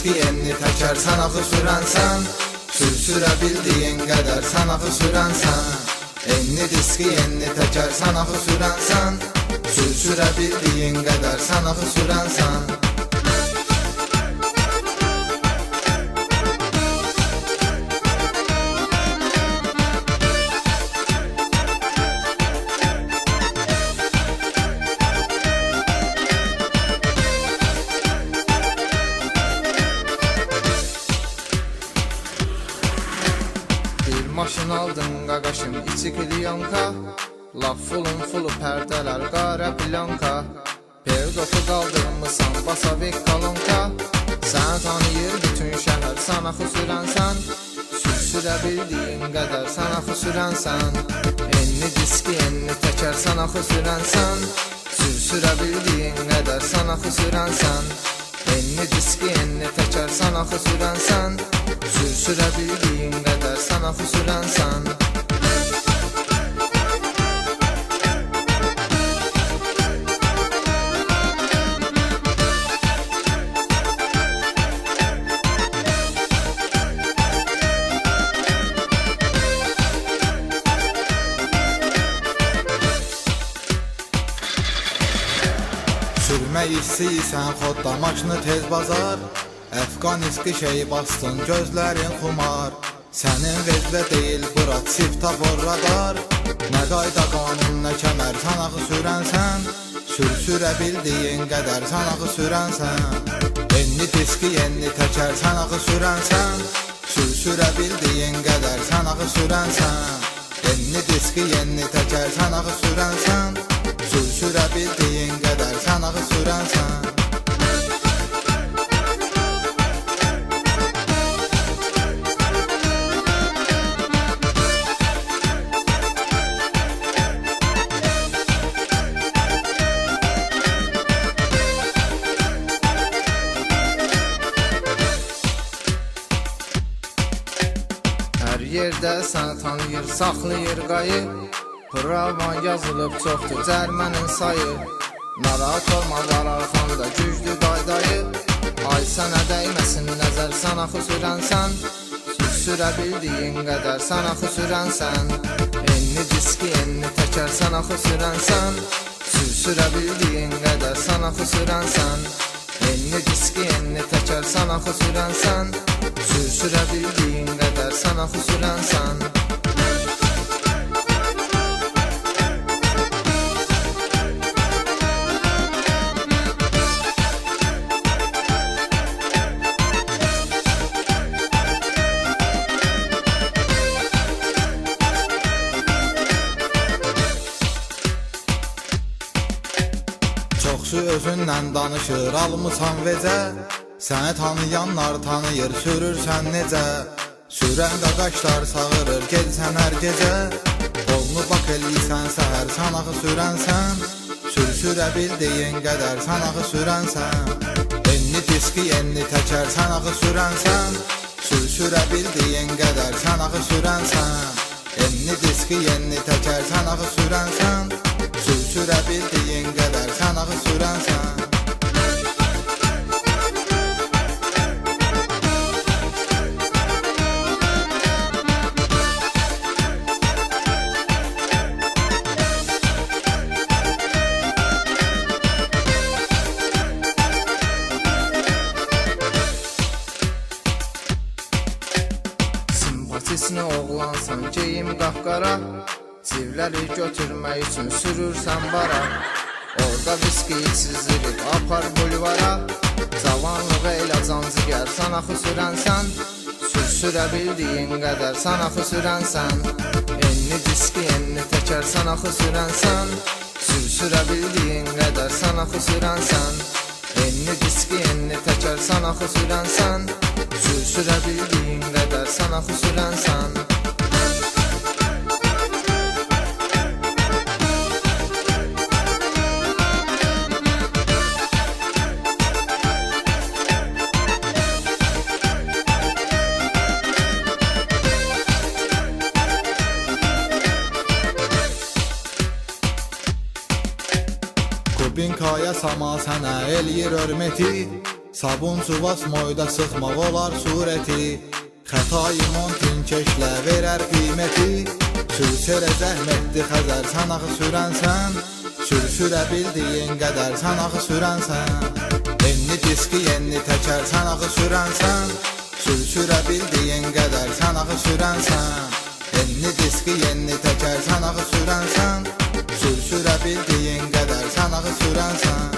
diski enni təkər sən axı sürənsən. Sürə bildiyin qədər sən axı sürənsən. Enni diski enni təkər sən axı sürənsən. Sürə bildiyin qədər sən axı sürənsən. Maşın aldın qaqaşım içi kliyanka. Laf fulu pərdələr qara planka. Perdotu qaldırmışsan basavik kalonka. Sən tanıyır bütün şəhər sən axı sürənsən. Sürə bildiyin qədər sən axı sürənsən. Enni diski enni təkər sən axı sürənsən. Sürə bildiyin qədər sən axı sürənsən. Enni diski enni təkər sən axı sürənsən. Sürə bildiyin qədər sən axı sürənsən. Sürmək istəyirsən xodda maşını tez bazar. Əfqan iski şey bastın gözlərin xumar. Sənin vezlə deyil bura çifta borradar. Nə qayda qanun nə kəmər sən axı sürənsən. Sürə bildiyin qədər sən axı sürənsən. Enni diski enni təkər sən axı sürənsən. Sürə bildiyin qədər sən axı sürənsən. Enni diski enni təkər sən axı sürənsən. Sürə bildiyin qədər sən axı sürənsən. Hər yerdə sən tanıyır saxlayır qayı. Pravan yazılıb çoxdur cərmənin sayı. Narahat olma var arxanda güclü qaydayı. Ay sənə dəyməsin nəzər sən axı sürənsən. Sürə bildiyin qədər sən axı sürənsən. Enni diski enni təkər sən axı sürənsən. Sürə bildiyin qədər sən axı sürənsən. Enni diski enni təkər sən axı sürənsən. Sürə bildiyin qədər sən axı sürənsən. Çoxsu özündən danışır almısan vecə. Səni tanıyanlar tanıyır sürürsən necə. Sürən qaqaşlar sağırır gelsən hər gecə. Qolunu bak eləysən səhər sən axı sürənsən. Sürə bildiyin qədər sən axı sürənsən. Enni diski enni təkər sən axı sürənsən. Sürə bildiyin qədər sən axı sürənsən. Enni diski enni təkər sən axı sürənsən. Sürə bildiyin qədər sən axı sürənsən. Simpatisini oğlansan geyim qapqara. Civləri götürmək üçün sürürsən bara. Orada viski içizdirib apar bulvara. Cavanlığı elə cancıgər sən axı sürənsən. Sürə bildiyin qədər sən axı sürənsən. Enni diski enni təkər sən axı sürənsən. Sürə bildiyin qədər sən axı sürənsən. Enni diski enni təkər sən axı sürənsən. Sürə bildiyin qədər sən axı sürənsən. Kubinkaya sama sənə eləyir hörməti. Sabun çuvas moyda sıxmaq olar surəti, xətayı montin keşlə verər qiyməti. Sürüşərə zəhmətli Xəzər sən axı sürənsən, sürüşürə bildiyin qədər sən axı sürənsən. Enli diski enli təkər sən axı sürənsən, sürüşürə bildiyin qədər sən axı sürənsən. Enli diski enli təkər sən axı sürənsən, sürüşürə bildiyin qədər sən axı sürənsən.